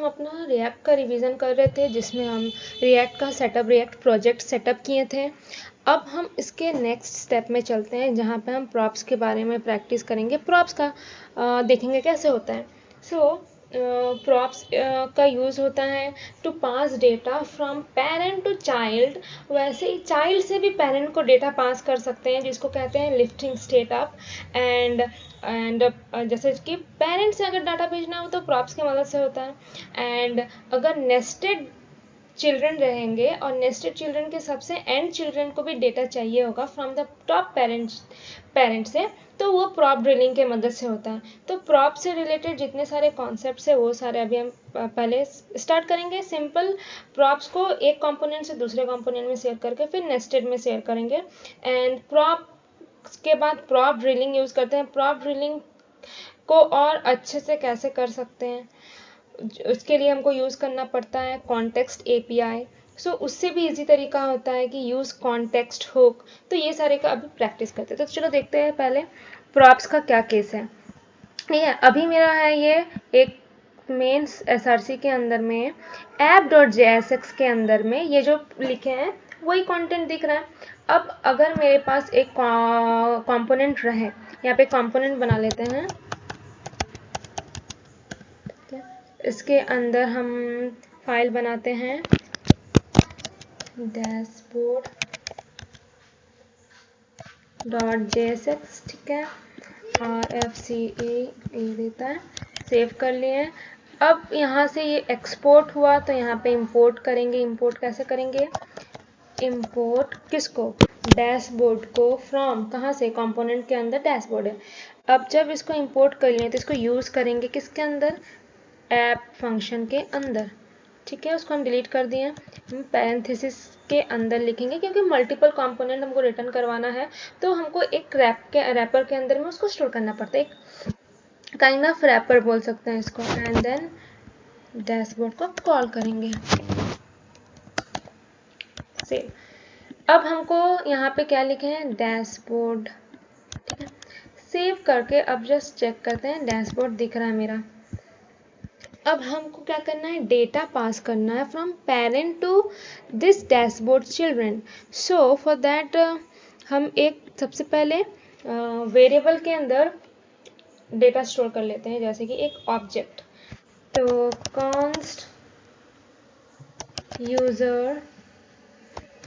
हम अपना रिएक्ट का रिवीजन कर रहे थे, जिसमें हम रिएक्ट का सेटअप, रिएक्ट प्रोजेक्ट सेटअप किए थे। अब हम इसके नेक्स्ट स्टेप में चलते हैं, जहाँ पे हम प्रॉप्स के बारे में प्रैक्टिस करेंगे, प्रॉप्स का देखेंगे कैसे होता है। सो प्रॉप्स का यूज़ होता है to pass data from parent to child. वैसे ही चाइल्ड से भी पेरेंट को डेटा पास कर सकते हैं, जिसको कहते हैं लिफ्टिंग स्टेट अप। एंड जैसे कि पेरेंट से अगर डाटा भेजना हो तो प्रॉप्स की मदद से होता है। एंड अगर नेस्टेड चिल्ड्रन रहेंगे और नेस्टेड चिल्ड्रन के सबसे एंड चिल्ड्रन को भी डेटा चाहिए होगा फ्रॉम द टॉप पेरेंट से, तो वो प्रॉप ड्रिलिंग के मदद से होता है। तो प्रॉप से रिलेटेड जितने सारे कॉन्सेप्ट्स है वो सारे अभी हम पहले स्टार्ट करेंगे। सिंपल प्रॉप्स को एक कंपोनेंट से दूसरे कंपोनेंट में शेयर करके फिर नेस्टेड में शेयर करेंगे। एंड प्रॉप के बाद प्रॉप ड्रिलिंग यूज़ करते हैं। प्रॉप ड्रिलिंग को और अच्छे से कैसे कर सकते हैं, उसके लिए हमको यूज़ करना पड़ता है कॉन्टेक्स्ट एपीआई। सो उससे भी इजी तरीका होता है कि यूज़ कॉन्टेक्स्ट हुक। तो ये सारे का अभी प्रैक्टिस करते हैं। तो चलो देखते हैं पहले प्रॉप्स का क्या केस है। ये अभी मेरा है ये एक मेन एसआरसी के अंदर में app.jsx के अंदर में ये जो लिखे हैं वही कंटेंट दिख रहा है। अब अगर मेरे पास एक कंपोनेंट रहे, यहाँ पे कंपोनेंट बना लेते हैं, इसके अंदर हम फाइल बनाते हैं dashboard.jsx, ठीक है, RFCE देता है, सेव कर लिए। अब यहाँ से ये एक्सपोर्ट हुआ तो यहाँ पे इंपोर्ट करेंगे। इंपोर्ट कैसे करेंगे, इंपोर्ट किसको, डैशबोर्ड को, फ्रॉम कहाँ से, कंपोनेंट के अंदर डैशबोर्ड है। अब जब इसको इंपोर्ट कर लिए तो इसको यूज़ करेंगे किसके अंदर, ऐप फंक्शन के अंदर, ठीक है। उसको हम डिलीट कर दिए। हम पैरेंथेसिस के अंदर लिखेंगे क्योंकि मल्टीपल कंपोनेंट हमको रिटर्न करवाना है, तो हमको एक रैपर के अंदर में उसको स्टोर करना पड़ता है, एक काइंड ऑफ रैपर बोल सकते हैं इसको। एंड देन डैशबोर्ड को कॉल करेंगे, सेव। अब हमको यहाँ पे क्या लिखे हैं, डैशबोर्ड, ठीक है। सेव करके अब जस्ट चेक करते हैं, डैशबोर्ड दिख रहा है मेरा। अब हमको क्या करना है, डेटा पास करना है from parent to this dashboard children. So for that हम एक सबसे पहले वेरिएबल के अंदर डेटा स्टोर कर लेते हैं, जैसे कि एक ऑब्जेक्ट। तो कॉन्स्ट यूजर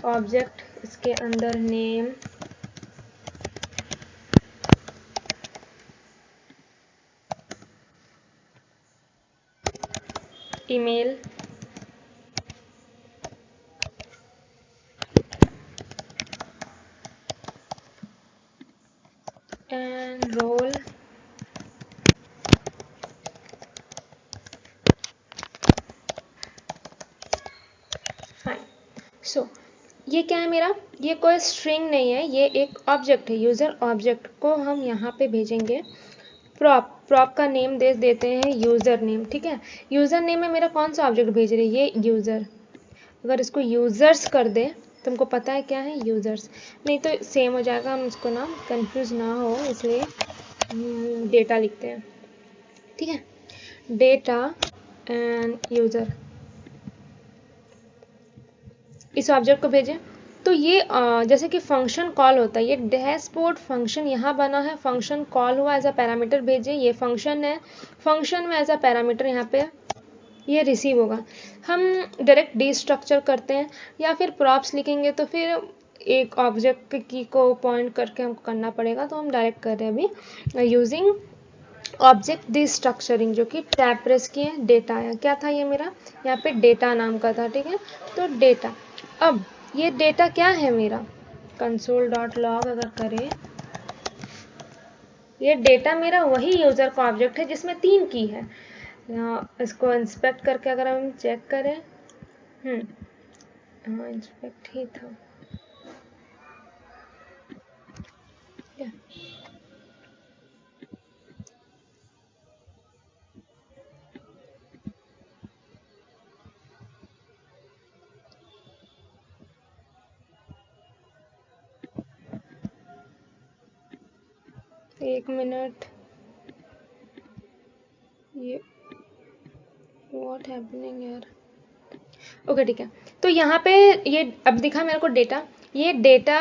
ऑब्जेक्ट, इसके अंदर name, email, and role, fine. So ये क्या है मेरा, ये कोई स्ट्रिंग नहीं है, ये एक ऑब्जेक्ट है। यूज़र ऑब्जेक्ट को हम यहाँ पे भेजेंगे प्रॉप का नेम दे देते हैं यूज़र नेम, ठीक है। यूज़र नेम में मेरा कौन सा ऑब्जेक्ट भेज रही है, ये यूज़र। अगर इसको यूज़र्स कर दे, तुमको पता है क्या है यूज़र्स, नहीं तो सेम हो जाएगा, हम इसको ना कंफ्यूज ना हो इसलिए डेटा लिखते हैं, ठीक है। डेटा एंड यूज़र, इस ऑब्जेक्ट को भेजें। तो ये जैसे कि फंक्शन कॉल होता है, ये डैशबोर्ड फंक्शन यहाँ बना है, फंक्शन कॉल हुआ, एज अ पैरामीटर भेजे, ये फंक्शन है, फंक्शन में एज अ पैरामीटर यहाँ पे ये रिसीव होगा। हम डायरेक्ट डिस्ट्रक्चर करते हैं या फिर प्रॉप्स लिखेंगे तो फिर एक ऑब्जेक्ट की को पॉइंट करके हमको करना पड़ेगा, तो हम डायरेक्ट कर रहे हैं अभी यूजिंग ऑब्जेक्ट डिस्ट्रक्चरिंग, जो कि टैब प्रेस किए, डेटा आया। क्या था ये मेरा, यहाँ पे डेटा नाम का था, ठीक है। तो डेटा, अब ये डेटा क्या है मेरा, console.log अगर करें, ये डेटा मेरा वही यूज़र का ऑब्जेक्ट है जिसमें 3 की है। इसको इंस्पेक्ट करके अगर हम चेक करें, हाँ इंस्पेक्ट ही था, ठीक है। एक मिनट, ये व्हाट व्हाट हैपनिंग यार। ओके ठीक है, तो यहाँ पे ये अब दिखा मेरे को डेटा, ये data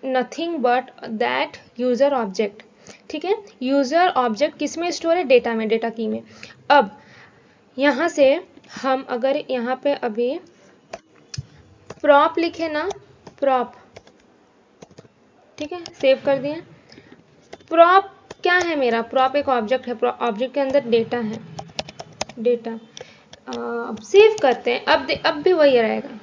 nothing but that user object, ठीक है। यूज़र ऑब्जेक्ट किस में स्टोर है, डेटा में, डेटा की में। अब यहाँ से हम अगर यहाँ पे अभी प्रॉप लिखे ना, प्रॉप, ठीक है, सेव कर दिए। प्रॉप क्या है मेरा, प्रॉप एक ऑब्जेक्ट है, ऑब्जेक्ट के अंदर डेटा है, डेटा। अब सेव करते हैं, अब भी वही रहेगा,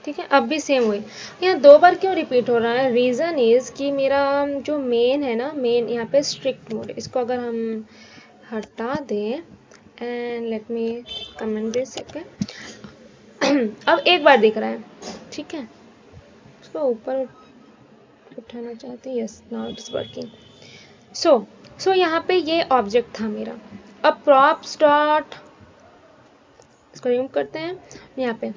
ठीक है, अब भी सेम वही। यहाँ 2 बार क्यों रिपीट हो रहा है, रीज़न इज़ कि मेरा जो मेन है ना, मेन यहाँ पे स्ट्रिक्ट मोड, इसको अगर हम हटा दें and let me comment this, okay. अब एक बार दिख रहा है, ठीक है, उसको ऊपर उठाना चाहते हैं, यस नाउ इट्स वर्किंग। सो यहाँ पे ये ऑब्जेक्ट था मेरा। अब प्रॉप्स डॉट, इसको रिमूव करते हैं यहाँ पे।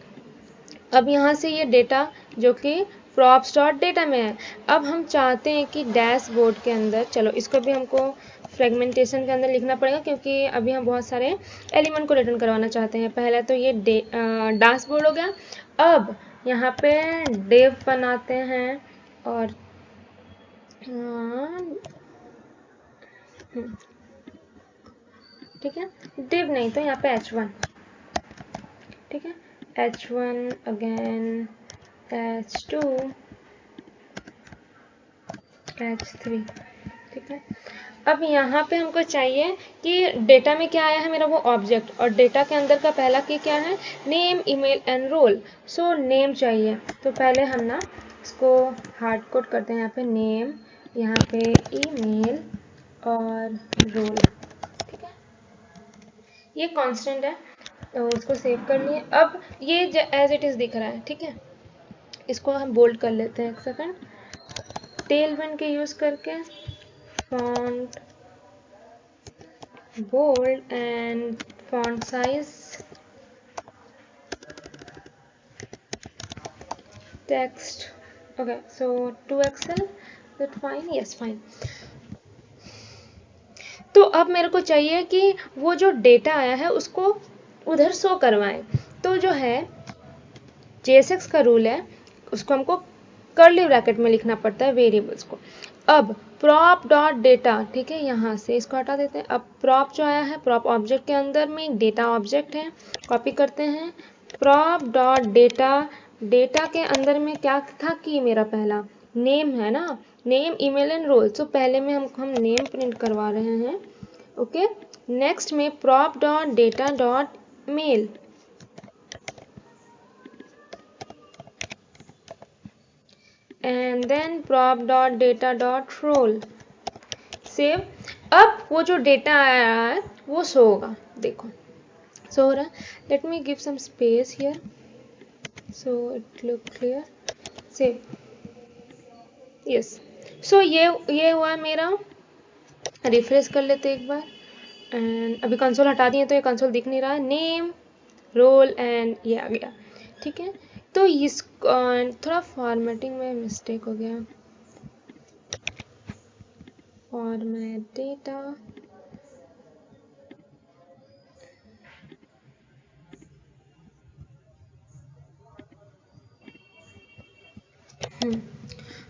अब यहाँ से ये डेटा जो कि प्रॉप्स डॉट डेटा में है, अब हम चाहते हैं कि डैशबोर्ड के अंदर, चलो इसको भी हमको फ्रेगमेंटेशन के अंदर लिखना पड़ेगा क्योंकि अभी हम बहुत सारे एलिमेंट को रिटर्न करवाना चाहते हैं। पहले तो ये डैशबोर्ड हो गया। अब यहाँ पे डेव बनाते हैं और ठीक है, डिव नहीं तो यहाँ पे h1, ठीक है, h1 अगेन h2 h3, ठीक है। अब यहाँ पे हमको चाहिए कि डेटा में क्या आया है मेरा, वो ऑब्जेक्ट, और डेटा के अंदर का पहला की क्या है, name email and role. So name चाहिए, तो पहले हम ना इसको हार्ड कोड करते हैं, यहाँ पे नेम, यहाँ पे ईमेल और रोल, ठीक है, ये कांस्टेंट है, तो इसको सेव कर लिए। अब ये एज इट इज़ दिख रहा है, ठीक है, इसको हम बोल्ड कर लेते हैं, एक सेकंड, टेलविंड के यूज़ करके font bold and font size text, okay, so 2XL, is it fine, yes fine। तो अब मेरे को चाहिए कि वो जो डेटा आया है उसको उधर शो करवाएं, तो जो है JSX का रूल है, उसको हमको कर्ली ब्रैकेट में लिखना पड़ता है वेरिएबल्स को। अब प्रॉप डॉट डेटा, ठीक है, यहाँ से इसको हटा देते हैं। अब प्रॉप जो आया है, प्रॉप ऑब्जेक्ट के अंदर में डेटा ऑब्जेक्ट है, कॉपी करते हैं, प्रॉप डॉट डेटा, डेटा के अंदर में क्या था कि मेरा पहला नेम है ना, नेम ईमेल एंड रोल। तो पहले में हम नेम प्रिंट करवा रहे हैं, ओके। नेक्स्ट में prop dot data dot mail, and then prop dot data dot role, save. अब वो जो डेटा आया है वो शो होगा, देखो शो हो रहा है। Let me give some space here so it look clear, save, yes. So ये हुआ मेरा, रिफ्रेश कर लेते एक बार, एंड अभी कंसोल हटा दिए तो ये कंसोल दिख नहीं रहा है, नेम रोल एंड ये आ गया, ठीक है। तो इस थोड़ा फॉर्मेटिंग में मिस्टेक हो गया, फॉर्मेट डेटा,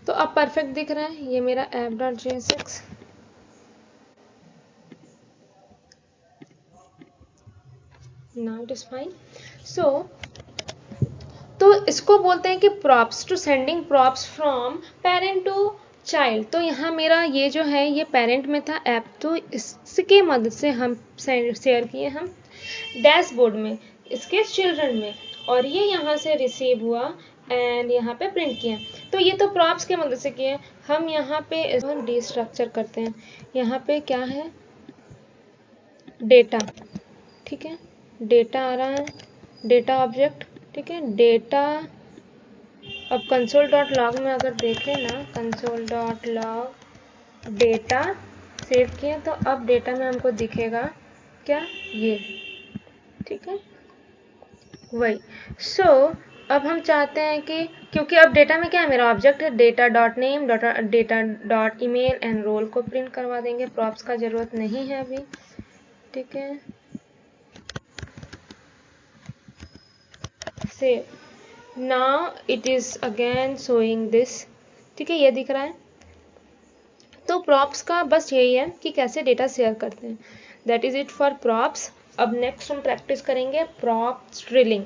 तो अब परफेक्ट दिख रहा है ये मेरा app.jsx, now it is fine। so तो इसको बोलते हैं कि props to sending props from parent to child. तो यहाँ मेरा ये जो है ये पेरेंट में था ऐप, तो इसके मदद से हम शेयर किए हम डैशबोर्ड में, इसके चिल्ड्रन में, और ये यहाँ से रिसीव हुआ एंड यहाँ पे प्रिंट किया। तो ये तो प्रॉप्स के मदद से किए। हम यहाँ पे हम डिस्ट्रक्चर करते हैं, यहाँ पे क्या है डेटा, ठीक है, डेटा आ रहा है, डेटा ऑब्जेक्ट, ठीक है, डेटा। अब कंसोल डॉट लॉग में अगर देखें ना, console dot log data save किए, तो अब डेटा में हमको दिखेगा क्या, ये, ठीक है, वही। सो अब हम चाहते हैं कि क्योंकि अब डेटा में क्या है मेरा ऑब्जेक्ट है, data dot name data dot email and role को प्रिंट करवा देंगे, प्रॉप्स का ज़रूरत नहीं है अभी, ठीक है। Save. Now it is again showing this, ठीक है, ये दिख रहा है। तो प्रॉप्स का बस यही है कि कैसे डेटा शेयर करते हैं। That is it for props. अब नेक्स्ट हम प्रैक्टिस करेंगे प्रॉप्स ड्रिलिंग।